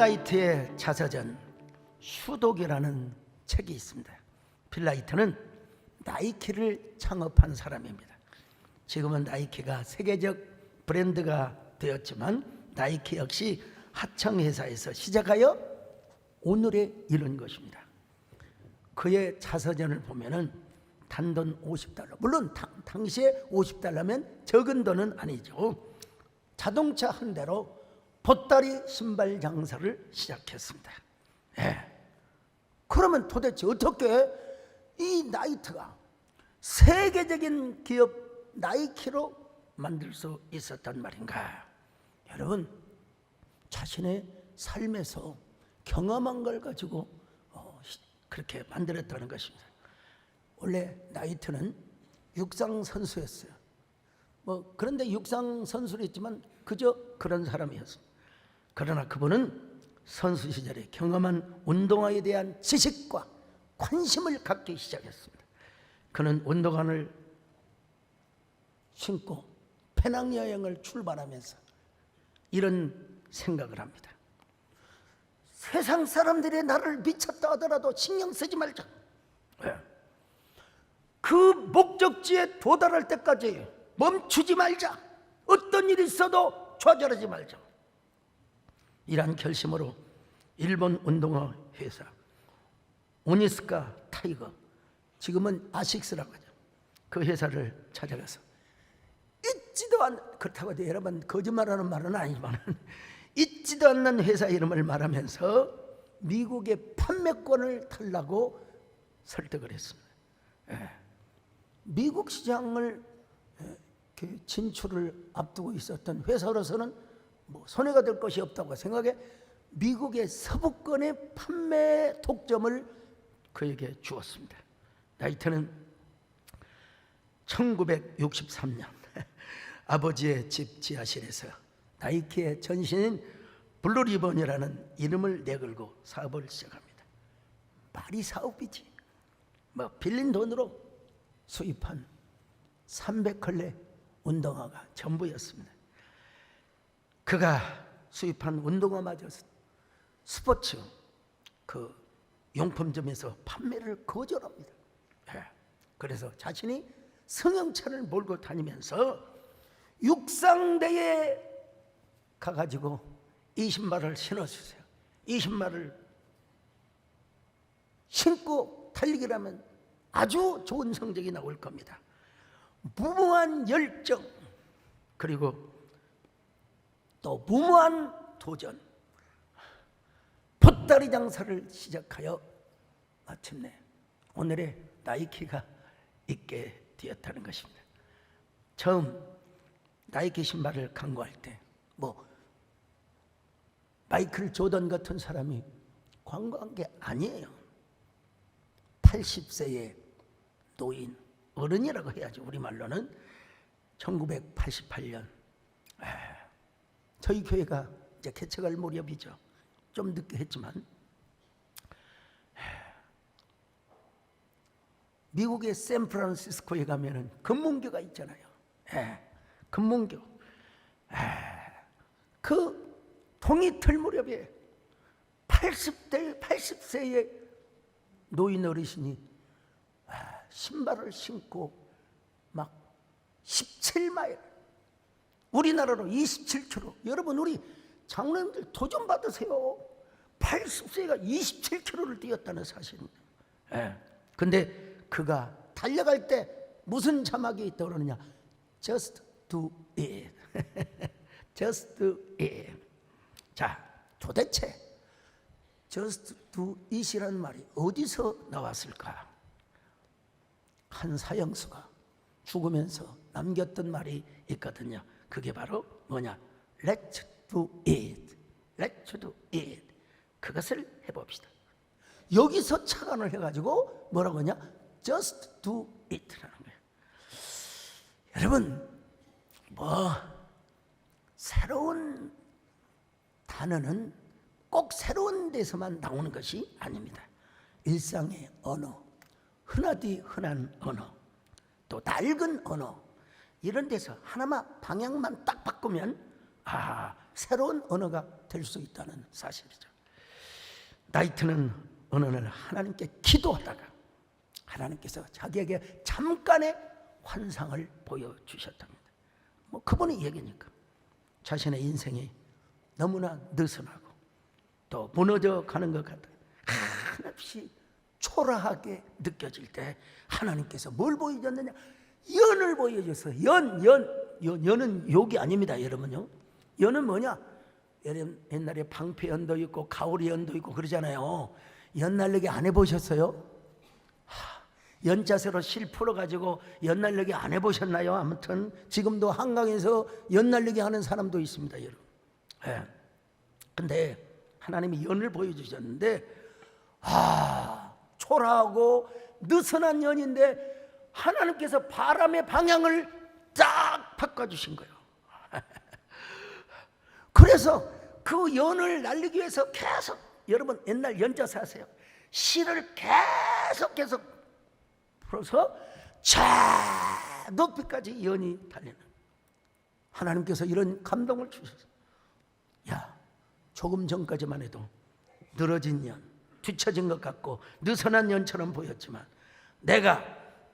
라이트의 자서전 슈독이라는 책이 있습니다. 빌 라이트는 나이키를 창업한 사람입니다. 지금은 나이키가 세계적 브랜드가 되었지만 나이키 역시 하청회사에서 시작하여 오늘에 이른 것입니다. 그의 자서전을 보면은 단돈 $50, 물론 당시에 $50면 적은 돈은 아니죠. 자동차 한 대로 보따리 신발 장사를 시작했습니다. 그러면 도대체 어떻게 이 나이트가 세계적인 기업 나이키로 만들 수 있었단 말인가? 여러분, 자신의 삶에서 경험한 걸 가지고 그렇게 만들었다는 것입니다. 원래 나이트는 육상 선수였어요. 그런데 육상 선수를 했지만 그저 그런 사람이었습니다. 그러나 그분은 선수 시절에 경험한 운동화에 대한 지식과 관심을 갖기 시작했습니다. 그는 운동화를 신고 배낭여행을 출발하면서 이런 생각을 합니다. 세상 사람들이 나를 미쳤다 하더라도 신경 쓰지 말자. 그 목적지에 도달할 때까지 멈추지 말자. 어떤 일이 있어도 좌절하지 말자. 이러한 결심으로 일본 운동화 회사 오니스카 타이거, 지금은 아식스라고 하죠. 그 회사를 찾아가서 있지도 그렇다고 해도 여러분 거짓말하는 말은 아니지만 있지도 않는 회사 이름을 말하면서 미국의 판매권을 달라고 설득을 했습니다. 미국 시장을 진출을 앞두고 있었던 회사로서는 손해가 될 것이 없다고 생각해 미국의 서부권의 판매 독점을 그에게 주었습니다. 나이트는 1963년 아버지의 집 지하실에서 나이키의 전신인 블루리본이라는 이름을 내걸고 사업을 시작합니다. 말이 사업이지. 빌린 돈으로 수입한 300컬레 운동화가 전부였습니다. 그가 수입한 운동화마저 스포츠 용품점에서 판매를 거절합니다. 그래서 자신이 승용차를 몰고 다니면서 육상대에 가가지고 이 신발을 신어주세요. 이 신발을 신고 달리기를 하면 아주 좋은 성적이 나올 겁니다. 무모한 열정, 그리고 또 무모한 도전, 보따리 장사를 시작하여 마침내 오늘의 나이키가 있게 되었다는 것입니다. 처음 나이키 신발을 광고할 때 마이클 조던 같은 사람이 광고한 게 아니에요. 80세의 노인, 어른이라고 해야지 우리말로는 1988년 저희 교회가 이제 개척할 무렵이죠. 좀 늦게 했지만 미국의 샌프란시스코에 가면은 금문교가 있잖아요. 금문교. 그 동이 틀 무렵에 80세의 노인 어르신이 신발을 신고 막 17마일, 우리나라로 27km. 여러분, 우리 장로님들 도전 받으세요. 80세가 27km를 뛰었다는 사실입니다. 근데 그가 달려갈 때 무슨 자막이 있다고 그러느냐? Just do it. Just do it. 자, 도대체 Just do it이라는 말이 어디서 나왔을까? 한 사형수가 죽으면서 남겼던 말이 있거든요. 그게 바로 뭐냐? Let's do it. Let's do it. 그것을 해봅시다. 여기서 착안을 해가지고 뭐라고 하냐? Just do it라는 거예요. 여러분, 새로운 단어는 꼭 새로운 데서만 나오는 것이 아닙니다. 일상의 언어, 흔하디 흔한 언어, 또 낡은 언어, 이런 데서 하나만 방향만 딱 바꾸면 새로운 언어가 될 수 있다는 사실이죠. 다윗은 어느 날 하나님께 기도하다가 하나님께서 자기에게 잠깐의 환상을 보여주셨답니다. 뭐 그분의 얘기니까 자신의 인생이 너무나 느슨하고 또 무너져 가는 것 같다, 한없이 초라하게 느껴질 때 하나님께서 뭘 보여줬느냐? 연을 보여줬어요. 연은 욕이 아닙니다, 여러분요. 연은 뭐냐? 옛날에 방패연도 있고 가오리연도 있고 그러잖아요. 연 날리기 안 해보셨어요? 연자세로 실 풀어가지고 연 날리기 안 해보셨나요? 아무튼 지금도 한강에서 연 날리기 하는 사람도 있습니다, 여러분. 근데 하나님이 연을 보여주셨는데 초라하고 느슨한 연인데 하나님께서 바람의 방향을 딱 바꿔주신 거예요. 그래서 그 연을 날리기 위해서 계속, 여러분 옛날 연자세 하세요. 실을 계속 풀어서 저 높이까지 연이 달리는, 하나님께서 이런 감동을 주셨어요. 야, 조금 전까지만 해도 늘어진 연, 뒤처진 것 같고 느슨한 연처럼 보였지만 내가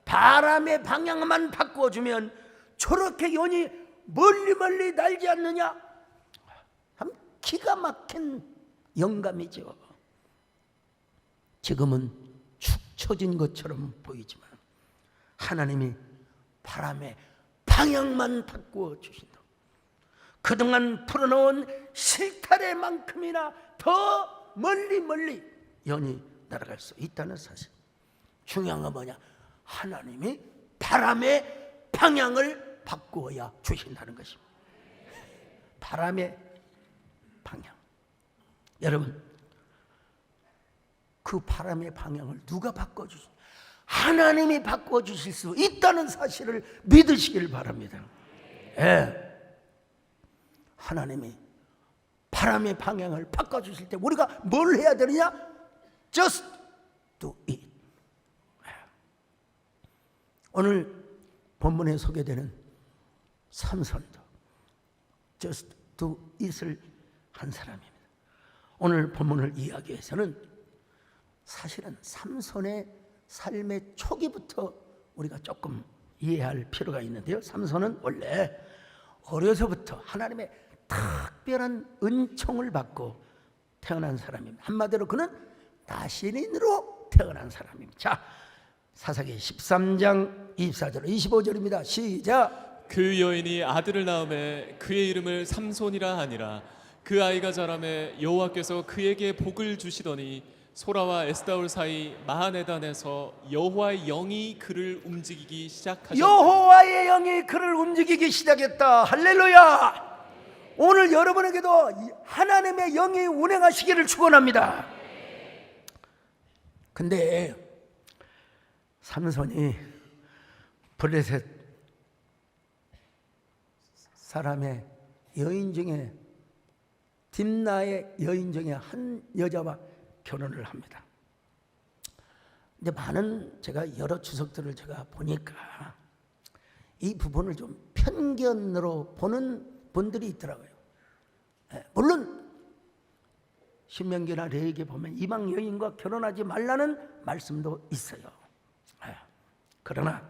바람의 방향만 바꿔주면 저렇게 연이 멀리 날지 않느냐? 참 기가 막힌 영감이죠. 지금은 축 처진 것처럼 보이지만 하나님이 바람의 방향만 바꾸어 주신다. 그동안 풀어놓은 실타래만큼이나 더 멀리 연이 날아갈 수 있다는 사실. 중요한 건 뭐냐? 하나님이 바람의 방향을 바꾸어야 주신다는 것입니다. 바람의 방향. 여러분, 그 바람의 방향을 누가 바꿔주시? 하나님이 바꿔주실 수 있다는 사실을 믿으시길 바랍니다. 하나님이 바람의 방향을 바꿔주실 때 우리가 뭘 해야 되느냐? Just do it. 오늘 본문에 소개되는 삼손도 Just do it을 한 사람입니다. 오늘 본문을 이해하기 위해서는 사실은 삼손의 삶의 초기부터 우리가 조금 이해할 필요가 있는데요. 삼손은 원래 어려서부터 하나님의 특별한 은총을 받고 태어난 사람입니다. 한마디로 그는 나시린으로 태어난 사람입니다. 자, 사사기 13장 24절 25절입니다. 시작. 그 여인이 아들을 낳음에 그의 이름을 삼손이라 하니라. 그 아이가 자라매 여호와께서 그에게 복을 주시더니 소라와 에스다올 사이 마하네단에서 여호와의 영이 그를 움직이기 시작하셨다. 여호와의 영이 그를 움직이기 시작했다. 할렐루야. 오늘 여러분에게도 하나님의 영이 운행하시기를 축원합니다. 근데 삼손이 블레셋 사람의 여인 중에 딥나의 여인 중에 한 여자와 결혼을 합니다. 근데 많은 제가 여러 주석들을 제가 보니까 이 부분을 좀 편견으로 보는 분들이 있더라고요. 물론 신명기나 레위기에 보면 이방 여인과 결혼하지 말라는 말씀도 있어요. 그러나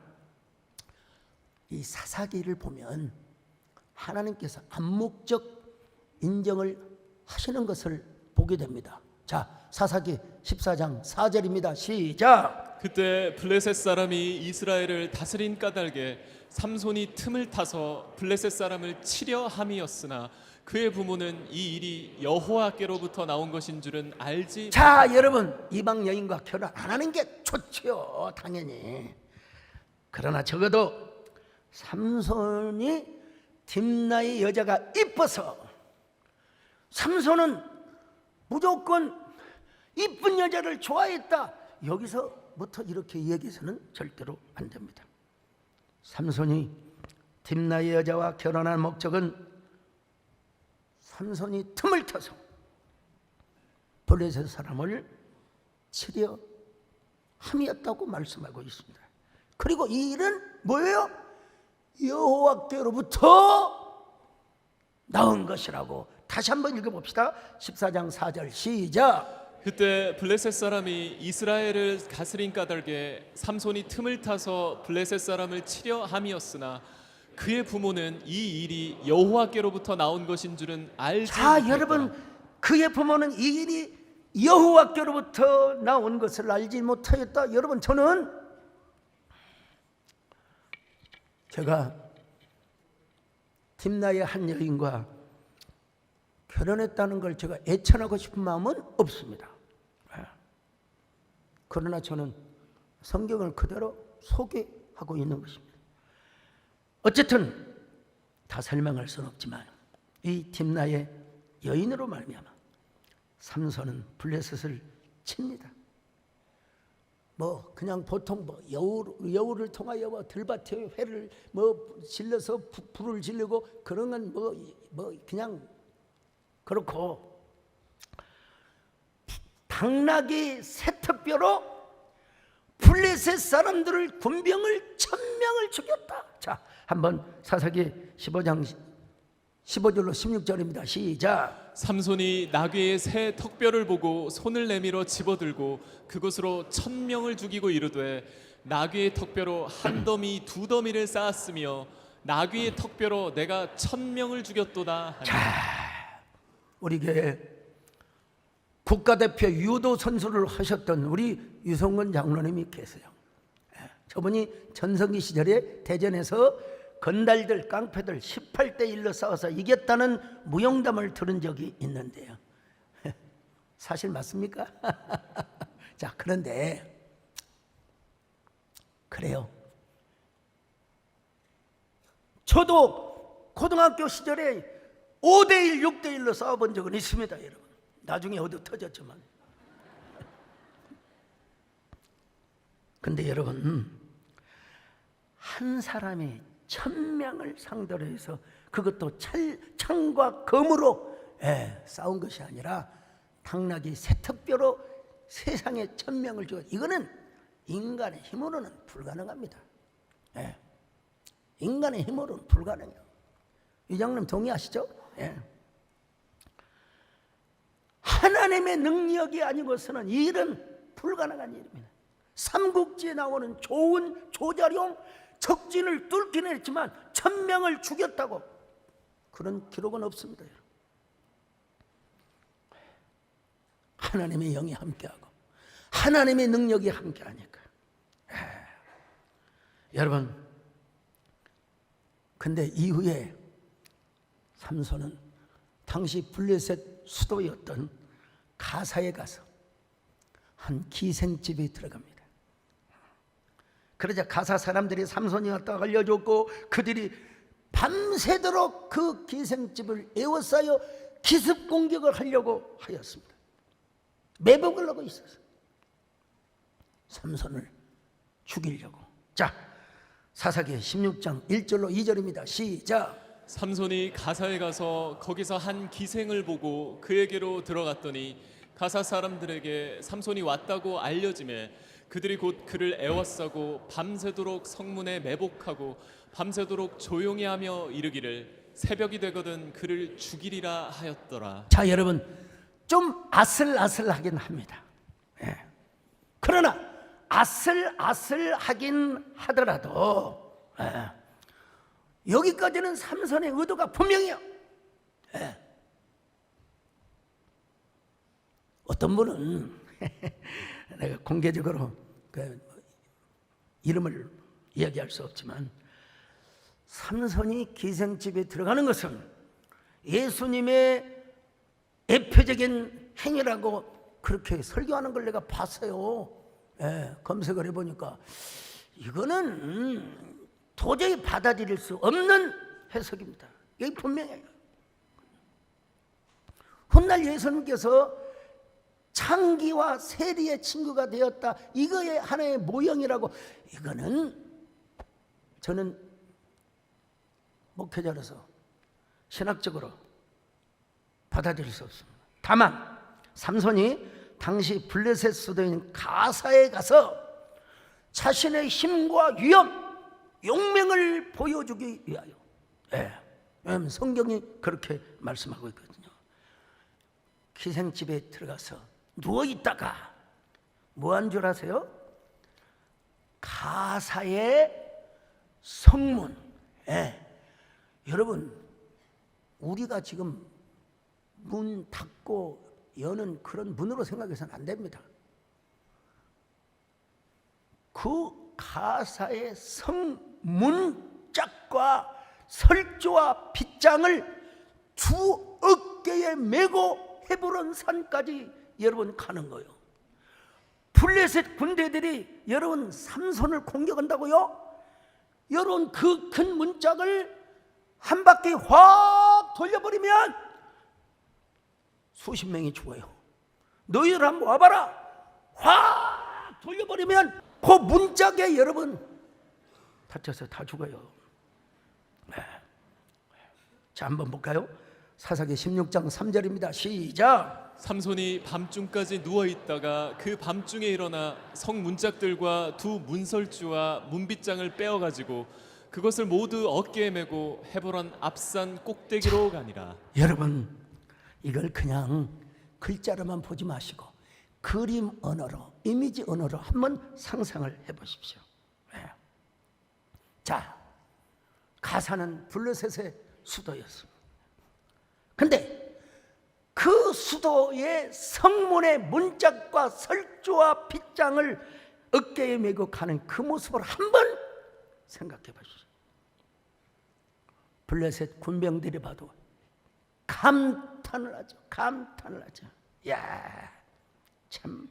이 사사기를 보면 하나님께서 암묵적 인정을 하시는 것을 보게 됩니다. 자, 사사기 14장 4절입니다. 시작. 그때 블레셋 사람이 이스라엘을 다스린 까닭에 삼손이 틈을 타서 블레셋 사람을 치려 함이었으나 그의 부모는 이 일이 여호와께로부터 나온 것인 줄은 알지. 자, 여러분, 이방 여인과 결혼 안 하는 게 좋죠, 당연히. 그러나 적어도 삼손이 딥나의 여자가 이뻐서, 삼손은 무조건 이쁜 여자를 좋아했다, 여기서부터 이렇게 얘기해서는 절대로 안 됩니다. 삼손이 딥나의 여자와 결혼한 목적은 삼손이 틈을 타서 블레셋 사람을 치려 함이었다고 말씀하고 있습니다. 그리고 이 일은 뭐예요? 여호와께로부터 나온 것이라고. 다시 한번 읽어봅시다. 14장 4절 시작. 그때 블레셋 사람이 이스라엘을 가스린 까닭에 삼손이 틈을 타서 블레셋 사람을 치려 함이었으나 그의 부모는 이 일이 여호와께로부터 나온 것인 줄은 알지 자, 못했더라. 여러분, 그의 부모는 이 일이 여호와께로부터 나온 것을 알지 못하였다. 여러분, 제가 팀나의 한 여인과 결혼했다는 걸 제가 애천하고 싶은 마음은 없습니다. 그러나 저는 성경을 그대로 소개하고 있는 것입니다. 어쨌든 다 설명할 수는 없지만 이 팀나의 여인으로 말미암아 삼손은 블레셋을 칩니다. 그냥 보통 여우를 통하여 들밭에 회를 질러서 불을 지르고 그런 건 그냥 그렇고, 당나귀 세트뼈로 블레셋 사람들을 군병을 1000명을 죽였다. 자, 한번 사사기 15장 15절로 16절입니다. 시작. 삼손이 나귀의 새 턱뼈를 보고 손을 내밀어 집어들고 그것으로 1000명을 죽이고 이르되 나귀의 턱뼈로 한 더미 두 더미를 쌓았으며 나귀의 턱뼈로 내가 1000명을 죽였도다. 자, 우리 교회 국가대표 유도 선수를 하셨던 우리 유성근 장로님이 계세요. 저분이 전성기 시절에 대전에서 건달들, 깡패들 18대 1로 싸워서 이겼다는 무용담을 들은 적이 있는데요. 사실 맞습니까? 자, 그런데 그래요. 저도 고등학교 시절에 5대1, 6대1로 싸워본 적은 있습니다, 여러분. 나중에 어디 터졌지만. 근데 여러분, 한 사람이 1000명을 상대로 해서 그것도 창과 검으로 싸운 것이 아니라 당나귀 세트뼈로 세상에 1000명을 죽여. 이거는 인간의 힘으로는 불가능합니다. 인간의 힘으로는 불가능해요. 이장님 동의하시죠? 하나님의 능력이 아니고서는 이 일은 불가능한 일입니다. 삼국지에 나오는 좋은 조자룡 적진을 뚫기는 했지만 1000명을 죽였다고 그런 기록은 없습니다. 하나님의 영이 함께하고 하나님의 능력이 함께하니까. 여러분, 근데 이후에 삼손은 당시 블레셋 수도였던 가사에 가서 한 기생집에 들어갑니다. 그러자 가사 사람들이 삼손이 왔다고 알려줬고 그들이 밤새도록 그 기생집을 에워싸여 기습 공격을 하려고 하였습니다. 매복을 하고 있었어요. 삼손을 죽이려고. 자, 사사기 16장 1절로 2절입니다. 시작. 삼손이 가사에 가서 거기서 한 기생을 보고 그에게로 들어갔더니 가사 사람들에게 삼손이 왔다고 알려지매 그들이 곧 그를 애워싸고 밤새도록 성문에 매복하고 밤새도록 조용히 하며 이르기를 새벽이 되거든 그를 죽이리라 하였더라. 자, 여러분, 좀 아슬아슬하긴 합니다. 그러나 아슬아슬하긴 하더라도 여기까지는 삼손의 의도가 분명해요. 어떤 분은 내가 공개적으로 이름을 이야기할 수 없지만 삼손이 기생집에 들어가는 것은 예수님의 대표적인 행위라고 그렇게 설교하는 걸 내가 봤어요. 검색을 해보니까 이거는 도저히 받아들일 수 없는 해석입니다. 이게 분명해요. 훗날 예수님께서 창기와 세리의 친구가 되었다. 이거의 하나의 모형이라고. 이거는 저는 목회자로서 신학적으로 받아들일 수 없습니다. 다만 삼손이 당시 블레셋 수도인 가사에 가서 자신의 힘과 위엄, 용맹을 보여주기 위하여. 왜냐하면 성경이 그렇게 말씀하고 있거든요. 기생집에 들어가서 누워있다가 뭐한 줄 아세요? 가사의 성문. 여러분, 우리가 지금 문 닫고 여는 그런 문으로 생각해서는 안 됩니다. 그 가사의 성문짝과 설주와 빗장을 두 어깨에 메고 헤브론 산까지 여러분 가는 거예요. 블레셋 군대들이 여러분 삼손을 공격한다고요? 여러분 그 큰 문짝을 한 바퀴 확 돌려버리면 수십 명이 죽어요. 너희들 한번 와봐라. 확 돌려버리면 그 문짝에 여러분 다쳐서 다 죽어요. 자, 한번 볼까요? 사사기 16장 3절입니다. 시작. 삼손이 밤중까지 누워 있다가 그 밤중에 일어나 성 문짝들과 두 문설주와 문빗장을 빼어 가지고 그것을 모두 어깨에 메고 헤브론 앞산 꼭대기로 가니라. 여러분, 이걸 그냥 글자로만 보지 마시고 그림 언어로, 이미지 언어로 한번 상상을 해보십시오. 자, 가사는 블레셋의 수도였습니다. 근데 그 수도의 성문의 문짝과 설주와 빗장을 어깨에 메고 가는 그 모습을 한번 생각해 보십시오. 블레셋 군병들이 봐도 감탄을 하죠. 감탄을 하죠. 야, 참.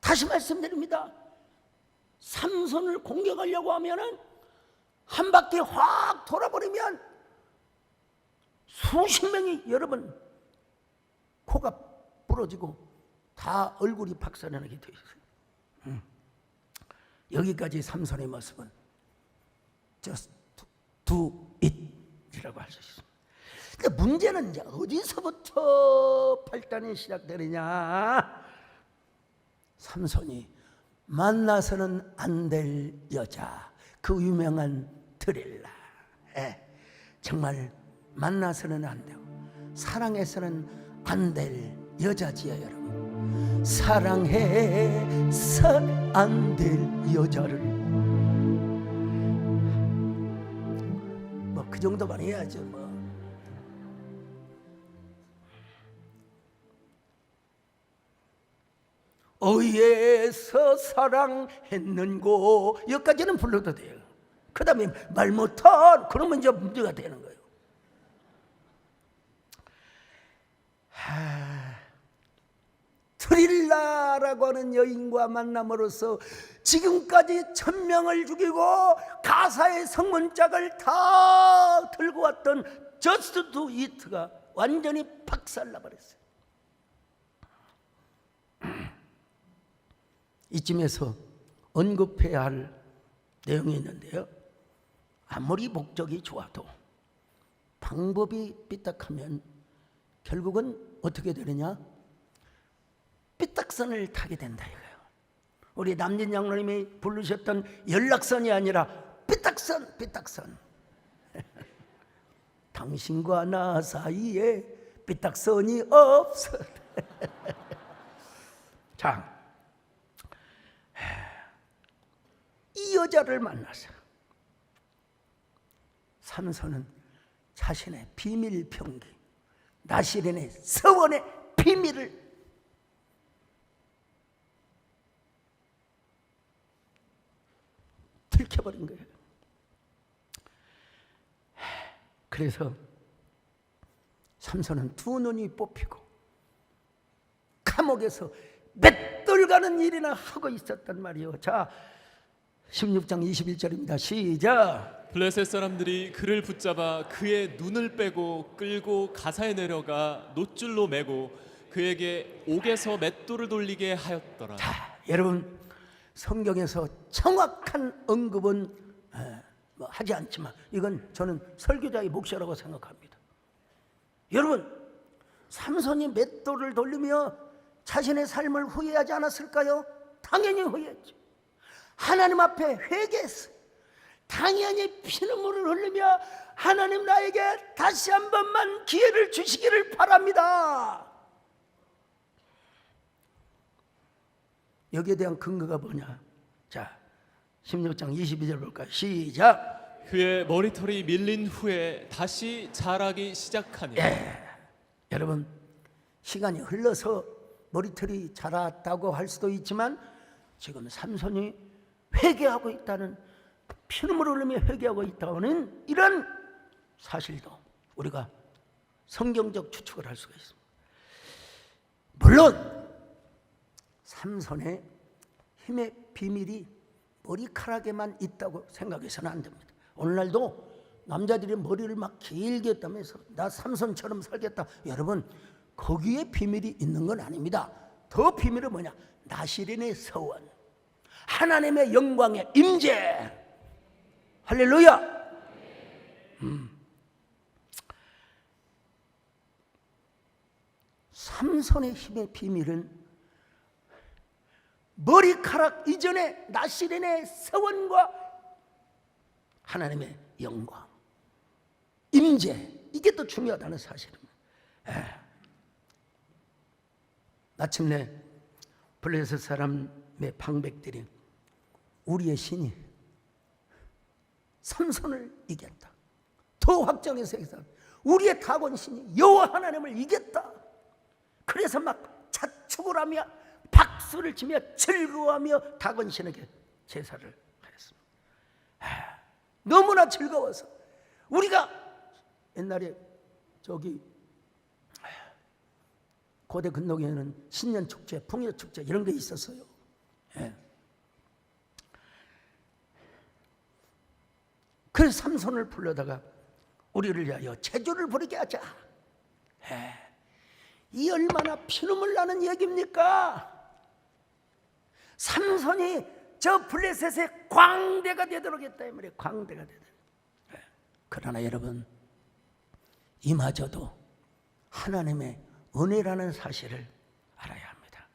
다시 말씀드립니다. 삼손을 공격하려고 하면은 한 바퀴 확 돌아버리면 수십 명이 여러분 코가 부러지고 다 얼굴이 박살나게 되어 있어요. 여기까지 삼손의 모습은 just do it이라고 할 수 있습니다. 근데 문제는 이제 어디서부터 발단이 시작되느냐? 삼손이 만나서는 안 될 여자, 그 유명한 드릴라. 정말 만나서는 안 되고 사랑해서는 안 될 여자지요, 여러분. 사랑해서 안 될 여자를 뭐 그 정도만 해야죠. 뭐 어이에서 사랑했는고 여기까지는 불러도 돼요. 그 다음에 말 못한 그러면 이제 문제가 되는 거예요. 트릴라라고 하는 여인과 만남으로써 지금까지 1000명을 죽이고 가사의 성문짝을 다 들고 왔던 저스트 두 이트가 완전히 박살나버렸어요. 이쯤에서 언급해야 할 내용이 있는데요. 아무리 목적이 좋아도 방법이 삐딱하면 결국은 어떻게 되느냐? 삐딱선을 타게 된다 이거예요. 우리 남진 장로님이 부르셨던 연락선이 아니라 삐딱선, 삐딱선. 당신과 나 사이에 삐딱선이 없어. 자, 이 여자를 만나서 삼손은 자신의 비밀 병기, 나시렌의 서원의 비밀을 들켜버린 거예요. 그래서 삼손은 두 눈이 뽑히고 감옥에서 맷돌 가는 일이나 하고 있었단 말이에요. 자, 16장 21절입니다. 시작. 블레셋 사람들이 그를 붙잡아 그의 눈을 빼고 끌고 가사에 내려가 놋줄로 매고 그에게 옥에서 맷돌을 돌리게 하였더라. 자, 여러분, 성경에서 정확한 언급은 뭐 하지 않지만 이건 저는 설교자의 몫이라고 생각합니다. 여러분, 삼손이 맷돌을 돌리며 자신의 삶을 후회하지 않았을까요? 당연히 후회했죠. 하나님 앞에 회개했어요. 당연히 피눈물을 흘리며 하나님 나에게 다시 한 번만 기회를 주시기를 바랍니다. 여기에 대한 근거가 뭐냐? 자, 16장 22절 볼까요? 시작. 그의 머리털이 밀린 후에 다시 자라기 시작하니. 여러분, 시간이 흘러서 머리털이 자랐다고 할 수도 있지만 지금 삼손이 회개하고 있다는, 피눈물을 흘리며 회개하고 있다는 이런 사실도 우리가 성경적 추측을 할 수가 있습니다. 물론 삼손의 힘의 비밀이 머리카락에만 있다고 생각해서는 안 됩니다. 오늘날도 남자들이 머리를 막 길게 했다면서 나 삼손처럼 살겠다. 여러분, 거기에 비밀이 있는 건 아닙니다. 더 비밀은 뭐냐? 나시린의 서원, 하나님의 영광의 임재. 할렐루야. 삼손의 힘의 비밀은 머리카락 이전에 나시린의 서원과 하나님의 영광, 임재, 이게 더 중요하다는 사실입니다. 마침내 블레셋 사람의 방백들이 우리의 신이 삼손을 이겼다. 더 확정해서 우리의 다곤 신이 여호와 하나님을 이겼다. 그래서 막 자축을 하며 박수를 치며 즐거워하며 다곤 신에게 제사를 하였습니다. 너무나 즐거워서 우리가 옛날에 저기 고대 근동에는 신년 축제, 풍요 축제 이런 게 있었어요. 그래서 삼손을 불러다가 우리를 위하여 제주를 부르게 하자. 이 얼마나 피눈물 나는 얘기입니까? 삼손이 저 블레셋의 광대가 되도록 했다, 이 말이에요. 광대가 되도록. 그러나 여러분, 이마저도 하나님의 은혜라는 사실을 알아야 합니다.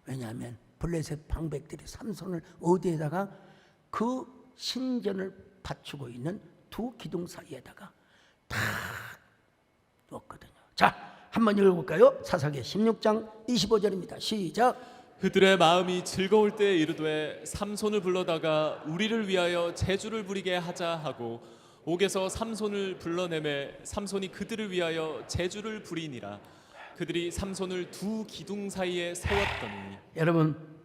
왜냐하면 블레셋 방백들이 삼손을 어디에다가 그 신전을 받치고 있는 두 기둥 사이에다가 다 놓았거든요. 자, 한번 읽어볼까요? 사사기 16장 25절입니다. 시작. 그들의 마음이 즐거울 때에 이르되 삼손을 불러다가 우리를 위하여 제주를 부리게 하자 하고 옥에서 삼손을 불러내매 삼손이 그들을 위하여 제주를 부리니라. 그들이 삼손을 두 기둥 사이에 세웠더니. 여러분,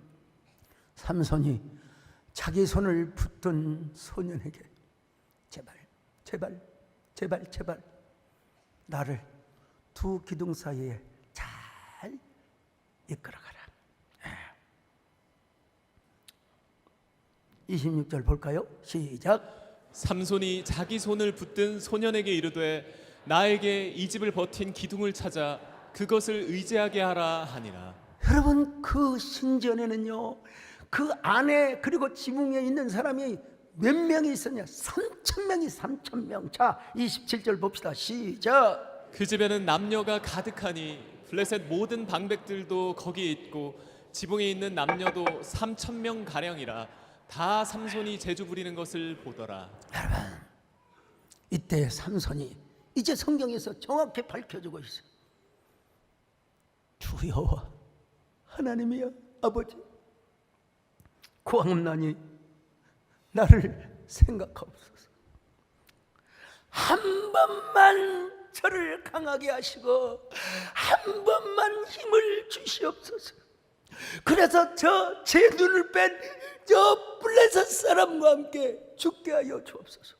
삼손이 자기 손을 붙든 소년에게 제발 나를 두 기둥 사이에 잘 이끌어가라. 26절 볼까요? 시작. 삼손이 자기 손을 붙든 소년에게 이르되 나에게 이 집을 버틴 기둥을 찾아 그것을 의지하게 하라 하니라. 여러분, 그 신전에는요, 그 안에 그리고 지붕에 있는 사람이 몇 명이 있었냐? 3,000명이 3,000명. 자, 27절 봅시다. 시작. 그 집에는 남녀가 가득하니 블레셋 모든 방백들도 거기에 있고 지붕에 있는 남녀도 3,000명 가량이라. 다 삼손이 제주 부리는 것을 보더라. 여러분, 이때 삼손이 이제 성경에서 정확히 밝혀주고 있어요. 주 여호와 하나님이여 아버지, 구하옵나니 나를 생각하옵소서. 한 번만 저를 강하게 하시고 한 번만 힘을 주시옵소서. 그래서 저 제 눈을 뺀 저 블레셋 사람과 함께 죽게 하여 주옵소서.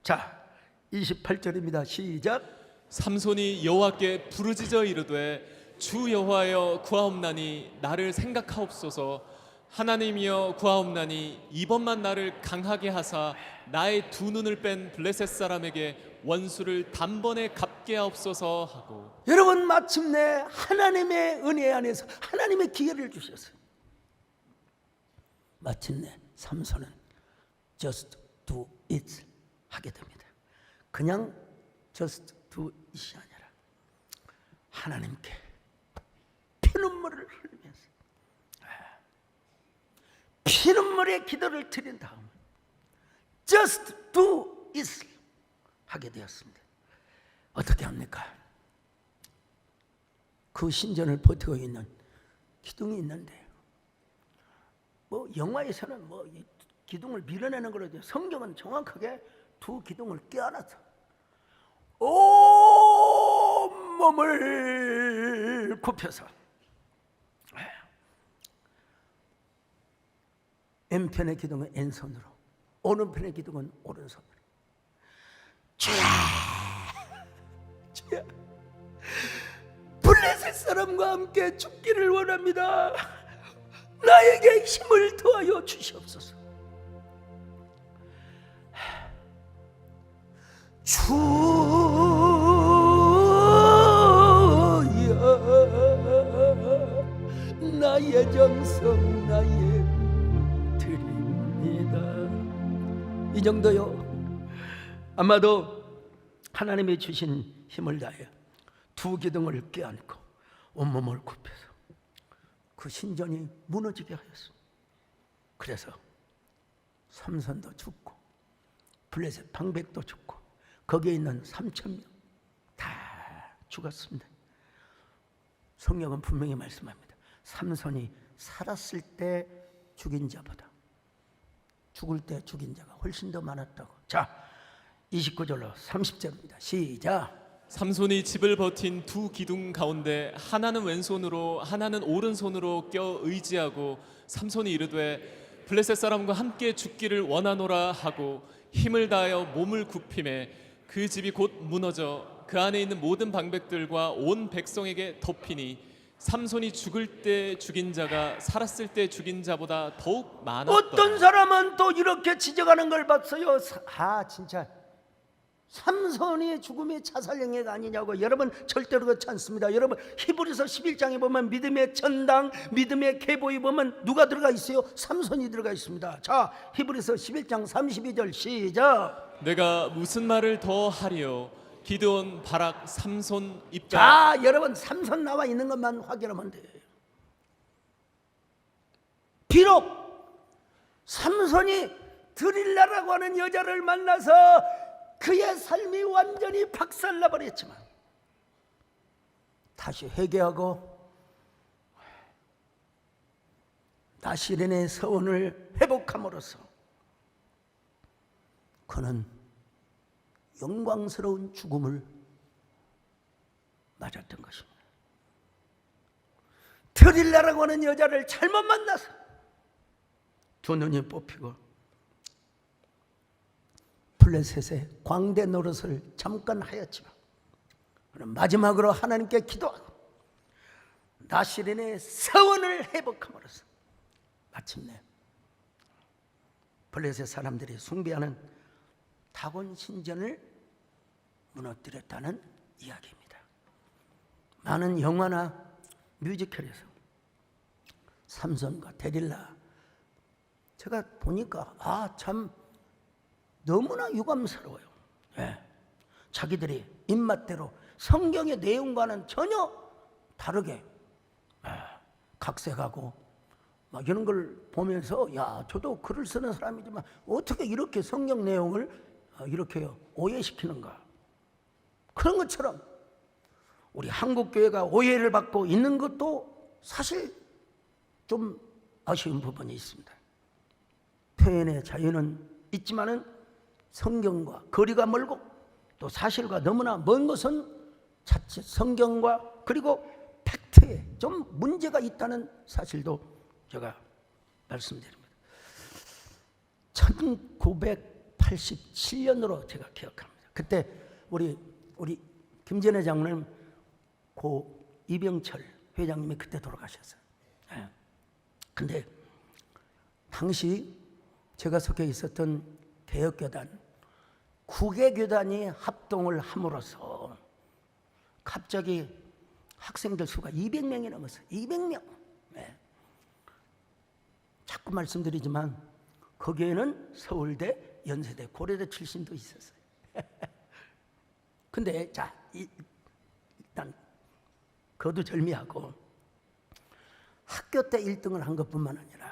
자, 28절입니다. 시작. 삼손이 여호와께 부르짖어 이르되 주 여호와여 구하옵나니 나를 생각하옵소서. 하나님이여 구하옵나니 이번만 나를 강하게 하사 나의 두 눈을 뺀 블레셋 사람에게 원수를 단번에 갚게 하옵소서 하고. 여러분, 마침내 하나님의 은혜 안에서 하나님의 기회를 주셨어요. 마침내 삼손은 just do it 하게 됩니다. 그냥 just do it이 아니라 하나님께 피눈물을 흘리면서 피눈물의 기도를 드린 다음 just do it 하게 되었습니다. 어떻게 합니까? 그 신전을 버티고 있는 기둥이 있는데, 뭐 영화에서는 뭐 기둥을 밀어내는 거라도 성경은 정확하게 두 기둥을 껴안아서 온 몸을 굽혀서 왼편의 기둥은 왼손으로, 오른편의 기둥은 오른손으로 주야, 주야, 블레셋 사람과 함께 죽기를 원합니다. 나에게 힘을 더하여 주시옵소서. 주여, 나의 정성 나의 드립니다. 이 정도요. 아마도 하나님이 주신 힘을 다해 두 기둥을 껴안고 온몸을 굽혀서 그 신전이 무너지게 하였습니다. 그래서 삼손도 죽고 블레셋 방백도 죽고 거기에 있는 3,000명 다 죽었습니다. 성경은 분명히 말씀합니다. 삼손이 살았을 때 죽인 자보다 죽을 때 죽인 자가 훨씬 더 많았다고. 자, 29절로 30절입니다. 시작. 삼손이 집을 버틴 두 기둥 가운데 하나는 왼손으로 하나는 오른손으로 껴 의지하고 삼손이 이르되 블레셋 사람과 함께 죽기를 원하노라 하고 힘을 다하여 몸을 굽힘에 그 집이 곧 무너져 그 안에 있는 모든 방백들과 온 백성에게 덮이니 삼손이 죽을 때 죽인 자가 살았을 때 죽인 자보다 더욱 많았더라. 어떤 사람은 또 이렇게 지적하는 걸 봤어요. 진짜 삼손이 죽음이 자살행위가 아니냐고. 여러분 절대로 그렇지 않습니다. 여러분 히브리서 11장에 보면 믿음의 전당, 믿음의 계보에 보면 누가 들어가 있어요? 삼손이 들어가 있습니다. 자, 히브리서 11장 32절 시작. 내가 무슨 말을 더 하리요? 기드온, 바락, 삼손, 입다. 자, 여러분 삼손 나와 있는 것만 확인하면 돼요. 비록 삼손이 드릴라라고 하는 여자를 만나서 그의 삶이 완전히 박살나버렸지만 다시 회개하고 나시린의 서원을 회복함으로써 그는 영광스러운 죽음을 맞았던 것입니다. 드릴라라고 하는 여자를 잘못 만나서 두 눈이 뽑히고 블레셋의 광대 노릇을 잠깐 하였지만 마지막으로 하나님께 기도하고 나시린의 서원을 회복함으로써 마침내 블레셋 사람들이 숭배하는 다곤 신전을 무너뜨렸다는 이야기입니다. 많은 영화나 뮤지컬에서 삼손과 데릴라 제가 보니까 참 너무나 유감스러워요. 자기들이 입맛대로 성경의 내용과는 전혀 다르게 각색하고 막 이런 걸 보면서 저도 글을 쓰는 사람이지만 어떻게 이렇게 성경 내용을 이렇게 오해시키는가. 그런 것처럼 우리 한국교회가 오해를 받고 있는 것도 사실 좀 아쉬운 부분이 있습니다. 표현의 자유는 있지만은 성경과 거리가 멀고 또 사실과 너무나 먼 것은 자칫 성경과 그리고 팩트에 좀 문제가 있다는 사실도 제가 말씀드립니다. 1987년으로 제가 기억합니다. 그때 우리 김전혜 장로님, 고 이병철 회장님이 그때 돌아가셨어요. 근데 당시 제가 속해 있었던 개혁교단 9개 교단이 합동을 함으로써 갑자기 학생들 수가 200명이 넘었어요. 200명. 자꾸 말씀드리지만 거기에는 서울대, 연세대, 고려대 출신도 있었어요. 근데 일단 거두절미하고 학교 때 1등을 한 것뿐만 아니라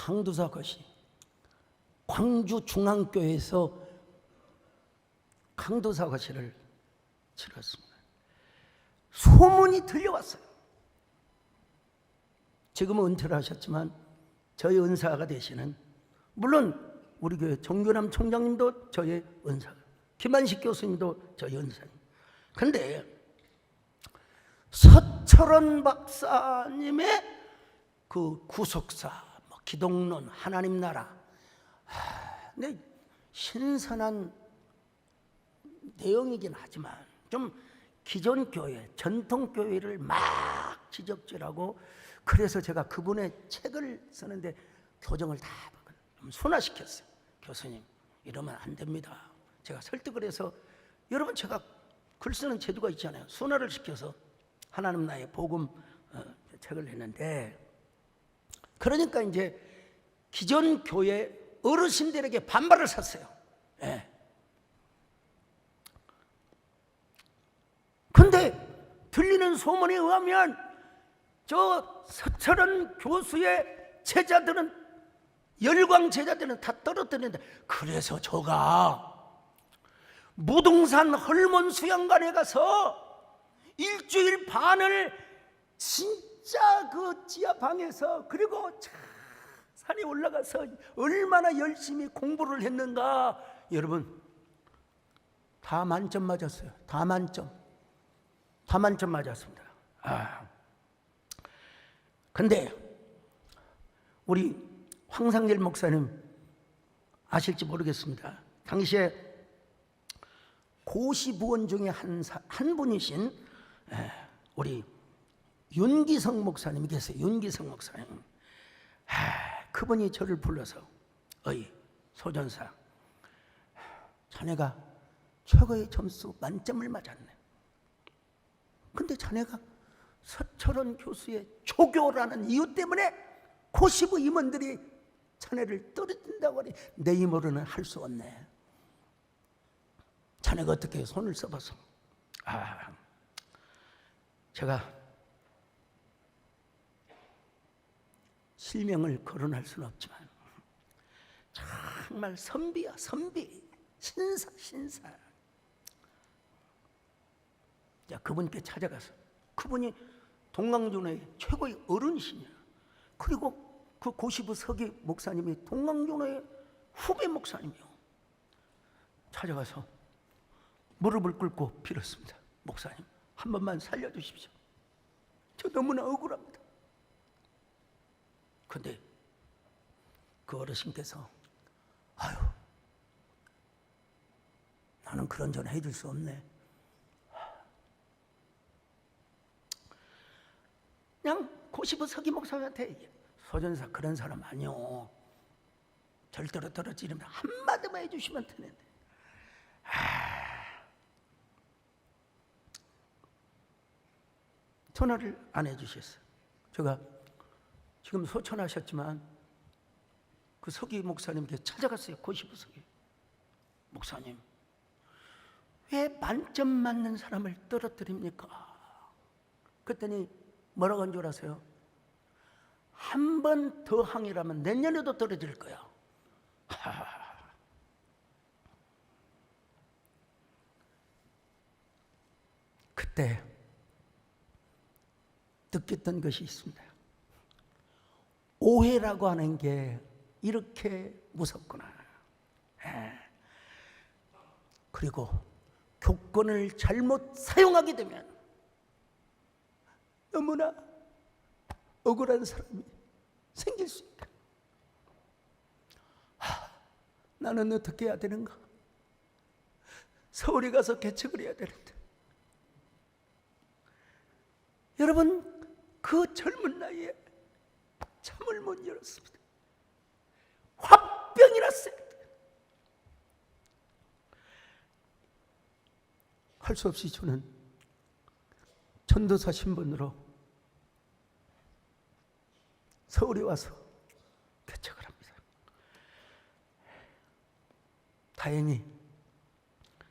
강도사 것이 광주 중앙교회에서 강도사 거시를 치렀습니다. 소문이 들려왔어요. 지금은 은퇴를 하셨지만 저희 은사가 되시는, 물론 우리 교회 정규남 총장님도 저희 은사, 김한식 교수님도 저희 은사님. 근데 서철원 박사님의 그 구속사, 뭐 기독론, 하나님 나라, 근데 신선한 내용이긴 하지만 좀 기존 교회, 전통 교회를 막 지적질하고, 그래서 제가 그분의 책을 쓰는데 교정을 다 좀 순화시켰어요. 교수님, 이러면 안 됩니다. 제가 설득을 해서, 여러분 제가 글 쓰는 재주가 있잖아요. 순화를 시켜서 하나님 나의 복음 책을 했는데, 그러니까 이제 기존 교회 어르신들에게 반발을 샀어요. 예. 근데 들리는 소문에 의하면 저 서철원 교수의 제자들은, 열광 제자들은 다 떨어뜨렸는데, 그래서 저가 무등산 헐몬 수양관에 가서 일주일 반을 진짜 그 지하방에서, 그리고 산에 올라가서 얼마나 열심히 공부를 했는가. 여러분 다 만점 맞았어요. 다 만점 맞았습니다. 근데 우리 황상길 목사님 아실지 모르겠습니다. 당시에 고시부원 중에 한 분이신 우리 윤기성 목사님이 계세요. 윤기성 목사님. 그분이 저를 불러서, 어이 소전사, 자네가 최고의 점수 만점을 맞았네. 근데 자네가 서철원 교수의 조교라는 이유 때문에 고시부 임원들이 자네를 떨어진다고 하니 내 힘으로는 할 수 없네. 자네가 어떻게 손을 써봐서. 제가 실명을 거론할 수는 없지만 정말 선비야, 선비, 신사. 자, 그분께 찾아가서, 그분이 동강준의 최고의 어른이시냐, 그리고 그 고시부 서기 목사님이 동강준의 후배 목사님이요. 찾아가서 무릎을 꿇고 빌었습니다. 목사님, 한 번만 살려주십시오. 저 너무나 억울합니다. 근데 그 어르신께서, 아유, 나는 그런 전 해줄 수 없네. 그냥 고시부 서기 목사님한테, 소전사 그런 사람 아니요, 절대로 떨어지면 한마디만 해주시면 되는데. 전화를 안 해주셨어요. 제가 지금 소천하셨지만 그 서기 목사님께 찾아갔어요. 고시부 서기 목사님, 왜 만점 맞는 사람을 떨어뜨립니까? 그랬더니 뭐라고 한 줄 아세요? 한 번 더 항의라면 내년에도 떨어질 거야. 그때 느꼈던 것이 있습니다. 오해라고 하는 게 이렇게 무섭구나. 그리고 교권을 잘못 사용하게 되면 너무나 억울한 사람이 생길 수 있다. 나는 어떻게 해야 되는가? 서울에 가서 개척을 해야 되는데. 여러분, 그 젊은 나이에 잠을 못 열었습니다. 화병이 났어요. 할 수 없이 저는 전도사 신분으로 서울에 와서 개척을 합니다. 다행히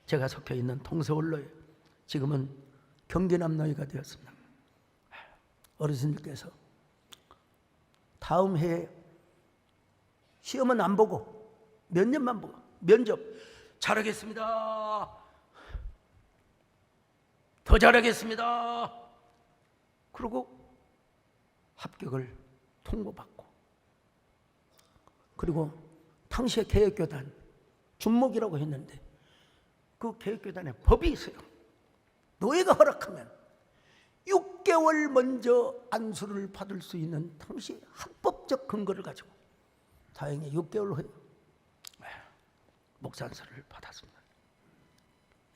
제가 속해 있는 동서울로에 지금은 경기남로회가 되었습니다. 어르신들께서 다음 해에 시험은 안 보고 면접만 보고 면접 잘하겠습니다. 더 잘하겠습니다. 그리고 합격을 통보받고, 그리고 당시에 개혁교단 준목이라고 했는데 그 개혁교단에 법이 있어요. 노예가 허락하면 6개월 먼저 안수를 받을 수 있는 당시 합법적 근거를 가지고 다행히 6개월 후에 목사 안수를 받았습니다.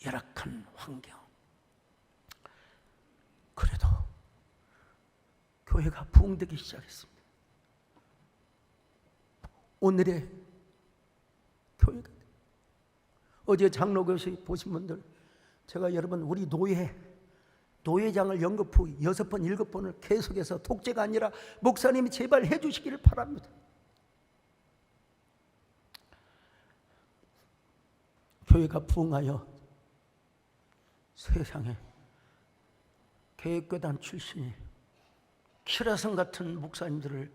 열악한 환경, 그래도 교회가 부흥되기 시작했습니다. 오늘의 교회가, 어제 장로교실 보신 분들, 제가 여러분 우리 노회장을 연급 후 6번, 7번을 계속해서 독재가 아니라 목사님이 제발 해주시기를 바랍니다. 교회가 부흥하여 세상에 개혁교단 출신이 키라성 같은 목사님들을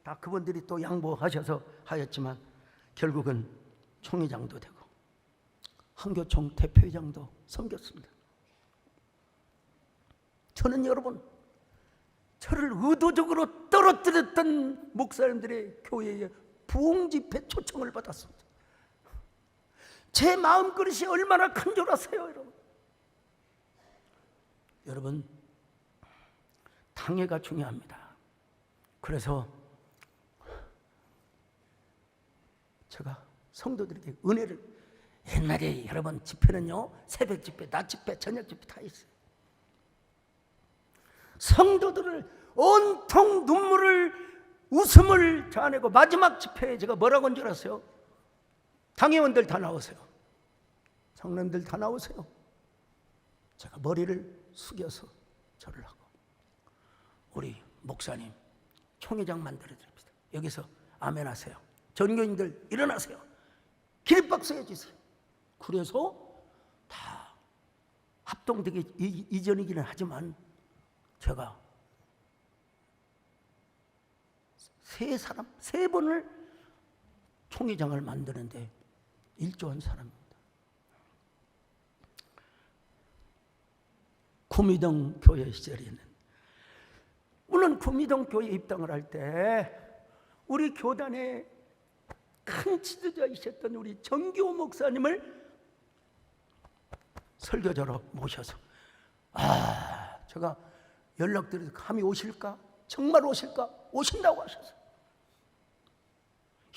다 그분들이 또 양보하셔서 하였지만 결국은 총회장도 되고 한교총 대표회장도 섬겼습니다. 저는 여러분, 저를 의도적으로 떨어뜨렸던 목사님들의 교회에 부흥 집회 초청을 받았습니다. 제 마음그릇이 얼마나 큰 줄 아세요, 여러분? 여러분, 당회가 중요합니다. 그래서 제가 성도들에게 은혜를, 옛날에 여러분 집회는요, 새벽 집회, 낮 집회, 저녁 집회 다 있어요. 성도들을 온통 눈물을, 웃음을 자아내고, 마지막 집회에 제가 뭐라고 한 줄 아세요? 당회원들 다 나오세요. 성남들 다 나오세요. 제가 머리를 숙여서 절을 하고, 우리 목사님 총회장 만들어드립니다. 여기서 아멘 하세요. 전교인들 일어나세요. 기립박수 해주세요. 그래서 다 합동되기 이전이기는 하지만 제가 세 번을 총회장을 만드는데 일조한 사람입니다. 구미동 교회 시절에는, 물론 구미동 교회 입당을 할 때 우리 교단에 큰 지도자이셨던 우리 정교 목사님을 설교자로 모셔서, 제가 연락드려서 감히 오실까? 정말 오실까? 오신다고 하셔서,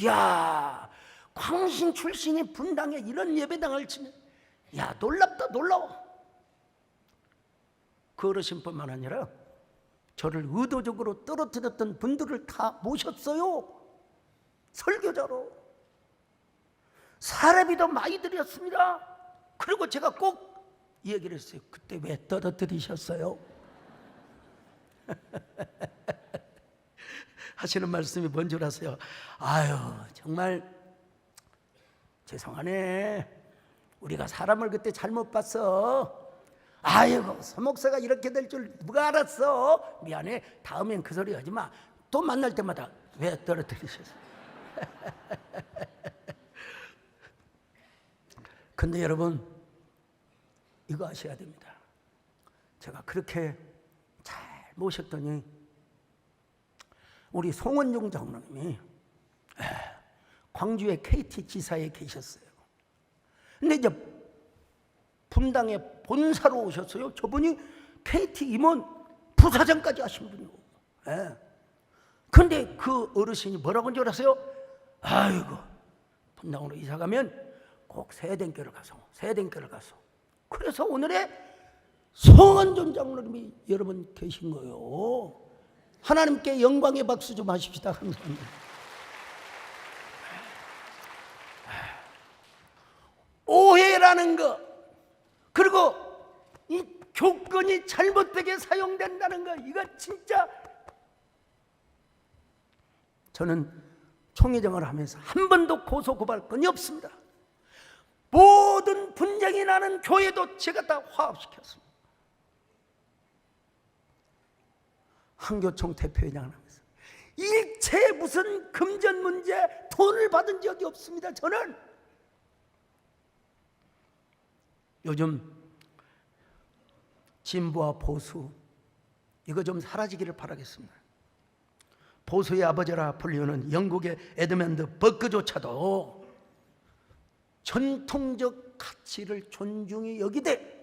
야, 광신 출신이 분당에 이런 예배당을 치면, 야, 놀랍다, 놀라워. 그 어르신뿐만 아니라 저를 의도적으로 떨어뜨렸던 분들을 다 모셨어요. 설교자로. 사례비도 많이 드렸습니다. 그리고 제가 꼭 이 얘기를 했어요. 그때 왜 떨어뜨리셨어요? 하시는 말씀이 뭔 줄 아세요? 아유, 정말 죄송하네. 우리가 사람을 그때 잘못 봤어. 아이고, 서목사가 이렇게 될 줄 누가 알았어? 미안해. 다음엔 그 소리 하지 마. 또 만날 때마다 왜 떨어뜨리셨어? 근데 여러분, 이거 아셔야 됩니다. 제가 그렇게 잘 모셨더니 우리 송원종 장로님이 광주의 KT 지사에 계셨어요. 근데 이제 분당에 본사로 오셨어요. 저분이 KT 임원 부사장까지 하신 분이고. 근데 그 어르신이 뭐라고 한 줄 아세요? 아이고, 분당으로 이사 가면 꼭 세대교를 가서. 그래서 오늘의 송원종 장로님이 여러분 계신 거예요. 하나님께 영광의 박수 좀 하십시다. 감사합니다. 오해라는 거, 그리고 이 교권이 잘못되게 사용된다는 거, 이거 진짜 저는 총회장을 하면서 한 번도 고소고발 건이 없습니다. 모든 분쟁이 나는 교회도 제가 다 화합시켰습니다. 한교총 대표회장을 하면서 일체 무슨 금전 문제 돈을 받은 적이 없습니다. 저는 요즘 진보와 보수 이거 좀 사라지기를 바라겠습니다. 보수의 아버지라 불리우는 영국의 에드먼드 버크조차도 전통적 가치를 존중히 여기되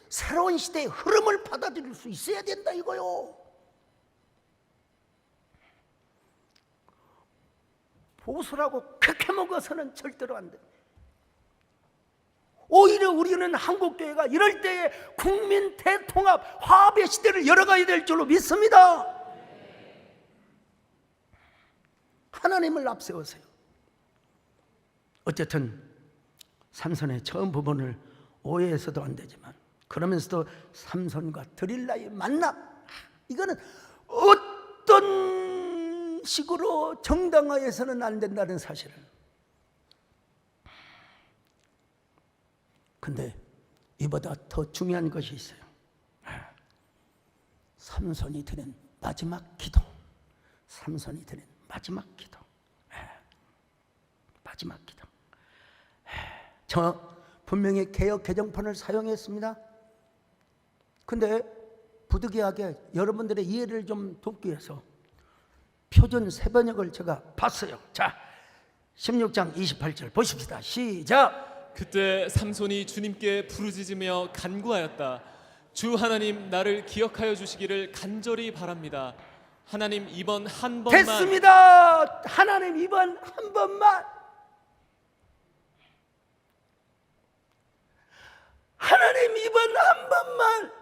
새로운 시대의 흐름을 받아들일 수 있어야 된다 이거요. 보수라고 그렇게 먹어서는 절대로 안 돼. 오히려 우리는 한국교회가 이럴 때에 국민 대통합 화합의 시대를 열어가야 될 줄로 믿습니다. 하나님을 앞세우세요. 어쨌든 삼손의 처음 부분을 오해해서도 안 되지만 그러면서도 삼손과 드릴라의 만남 이거는 어떤 식으로 정당화해서는 안 된다는 사실을. 근데 이보다 더 중요한 것이 있어요. 삼손이 드린 마지막 기도. 삼손이 드린 마지막 기도. 마지막 기도. 저 분명히 개역 개정판을 사용했습니다. 근데 부득이하게 여러분들의 이해를 좀 돕기 위해서 표준 세번역을 제가 봤어요. 자, 16장 28절 보십시다. 시작. 그때 삼손이 주님께 부르짖으며 간구하였다. 주 하나님, 나를 기억하여 주시기를 간절히 바랍니다. 하나님, 이번 한 번만. 됐습니다. 하나님, 이번 한 번만. 하나님, 이번 한 번만.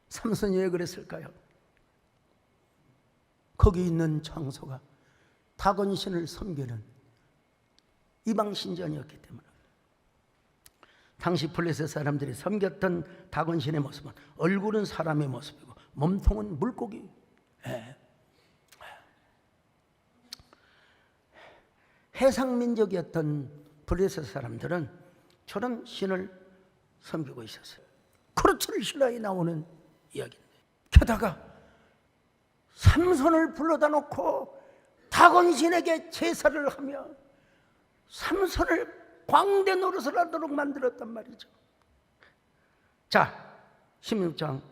삼손이 왜 그랬을까요? 거기 있는 장소가 다곤신을 섬기는 이방 신전이었기 때문에 당시 블레셋 사람들이 섬겼던 다곤신의 모습은 얼굴은 사람의 모습이고 몸통은 물고기. 해상민족이었던 블레셋 사람들은 저런 신을 섬기고 있었어요. 크루츠를 신라에 나오는 이야기인데 게다가 삼손을 불러다 놓고 다곤신에게 제사를 하며 삼손을 광대 노릇을 하도록 만들었단 말이죠. 자, 16장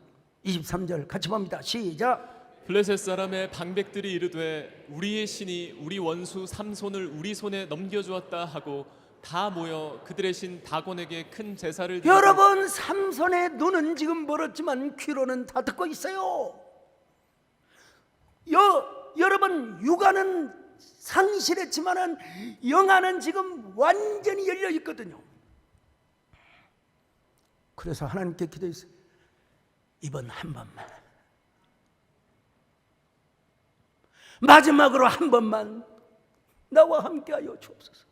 23절 같이 봅니다. 시작. 블레셋 사람의 방백들이 이르되 우리의 신이 우리 원수 삼손을 우리 손에 넘겨주었다 하고 다 모여 그들의 신 다곤에게 큰 제사를 드리고. 여러분, 삼손의 눈은 지금 멀었지만 귀로는 다 듣고 있어요. 여러분, 육안은 상실했지만은 영안은 지금 완전히 열려 있거든요. 그래서 하나님께 기도했어요. 이번 한 번만, 마지막으로 한 번만 나와 함께하여 주옵소서.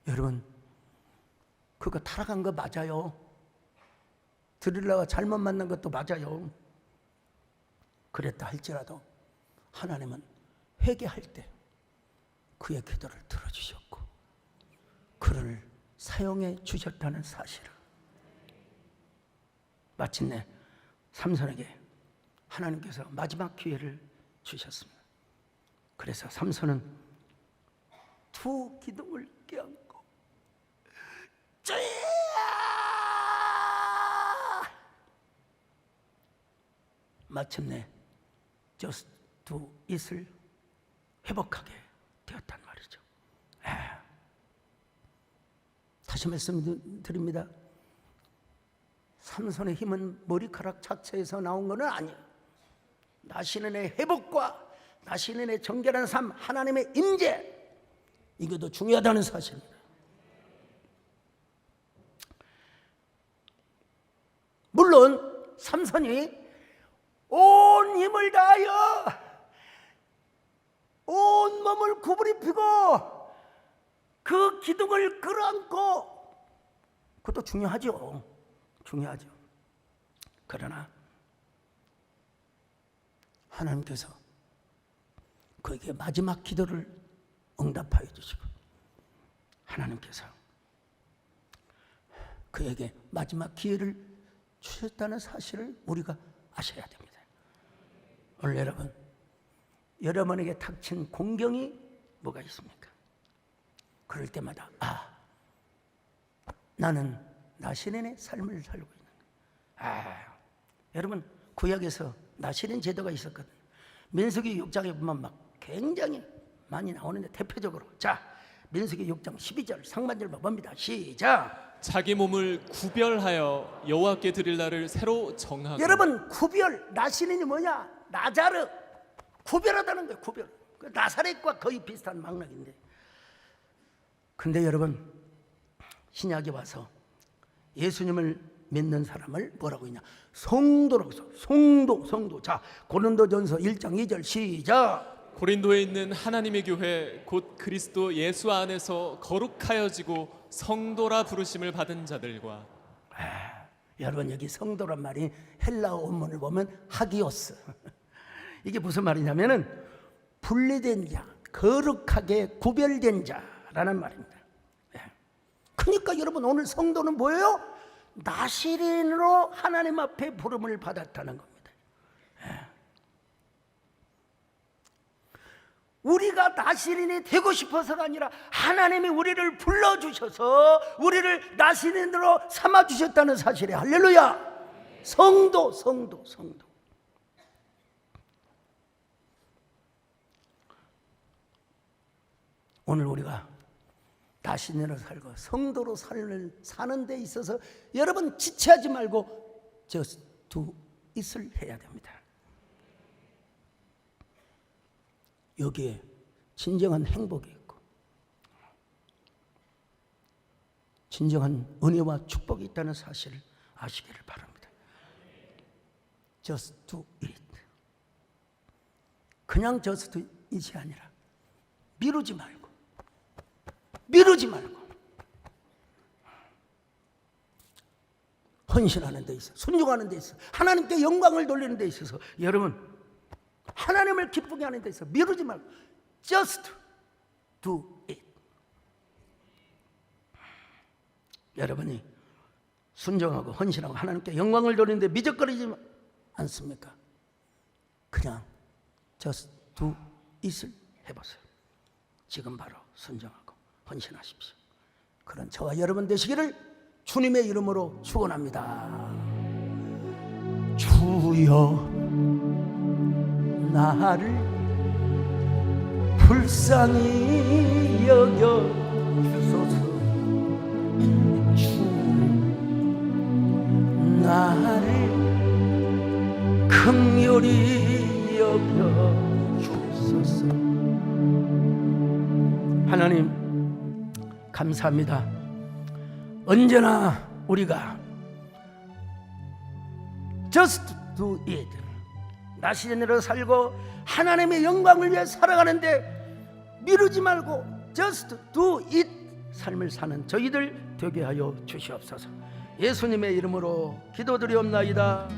여러분, 그거 타락한 거 맞아요. 드릴라와 잘못 만난 것도 맞아요. 그랬다 할지라도 하나님은 회개할 때 그의 기도를 들어주셨고 그를 사용해 주셨다는 사실을 마침내 삼손에게 하나님께서 마지막 기회를 주셨습니다. 그래서 삼손은 두 기둥을 껴안고 주야 마침내 just do it을 회복하게 되었단 말이죠. 다시 말씀드립니다. 삼손의 힘은 머리카락 자체에서 나온 것은 아니에요. 나시는의 회복과 나시는의 정결한 삶, 하나님의 임재, 이게 더 중요하다는 사실입니다. 물론 삼손이 온 힘을 다하여 온 몸을 구부리피고 그 기둥을 끌어안고, 그것도 중요하죠. 중요하죠. 그러나 하나님께서 그에게 마지막 기도를 응답하여 주시고 하나님께서 그에게 마지막 기회를 주셨다는 사실을 우리가 아셔야 됩니다. 오늘 여러분에게 닥친 공경이 뭐가 있습니까? 그럴 때마다 나는 나시린의 삶을 살고 있는 거예요. 여러분 구약에서 나시린 제도가 있었거든요. 민수기 6장에 보면 막 굉장히 많이 나오는데 대표적으로 민수기 6장 12절 상반절만 봅니다. 시작. 자기 몸을 구별하여 여호와께 드릴 날을 새로 정하고. 여러분 나시린이 뭐냐? 나자르. 구별하다는 거예요. 구별. 나사렛과 거의 비슷한 맥락인데, 근데 여러분 신약에 와서 예수님을 믿는 사람을 뭐라고 했냐? 성도라고 했어. 성도. 고린도전서 1장 2절 시작. 고린도에 있는 하나님의 교회 곧 그리스도 예수 안에서 거룩하여지고 성도라 부르심을 받은 자들과. 여러분 여기 성도란 말이 헬라어 원문을 보면 하기오스. 이게 무슨 말이냐면은 분리된 자, 거룩하게 구별된 자라는 말입니다. 그러니까 여러분 오늘 성도는 뭐예요? 나시린으로 하나님 앞에 부름을 받았다는 겁니다. 우리가 나시린이 되고 싶어서가 아니라 하나님이 우리를 불러주셔서 우리를 나시린으로 삼아주셨다는 사실에 할렐루야. 성도. 오늘 우리가 나시린으로 살고 성도로 사는 데 있어서 여러분 지체하지 말고 just do it을 해야 됩니다. 여기에 진정한 행복이 있고 진정한 은혜와 축복이 있다는 사실을 아시기를 바랍니다. Just do it. 그냥 just do it이 아니라 미루지 말고 헌신하는 데 있어, 순종하는 데 있어, 하나님께 영광을 돌리는 데 있어서 여러분 하나님을 기쁘게 하는 데 있어 미루지 말고 just do it. 여러분이 순종하고 헌신하고 하나님께 영광을 돌리는 데 미적거리지 않습니까? 그냥 just do it을 해보세요. 지금 바로 순종하고 헌신하십시오. 그런 저와 여러분 되시기를 주님의 이름으로 축원합니다. 주여 나를 불쌍히 여겨 주소서. 주 나를 긍휼히 여겨 주소서. 하나님 감사합니다. 언제나 우리가 just do it, 나시린으로 살고 하나님의 영광을 위해 살아가는데 미루지 말고 just do it 삶을 사는 저희들 되게 하여 주시옵소서. 예수님의 이름으로 기도드리옵나이다.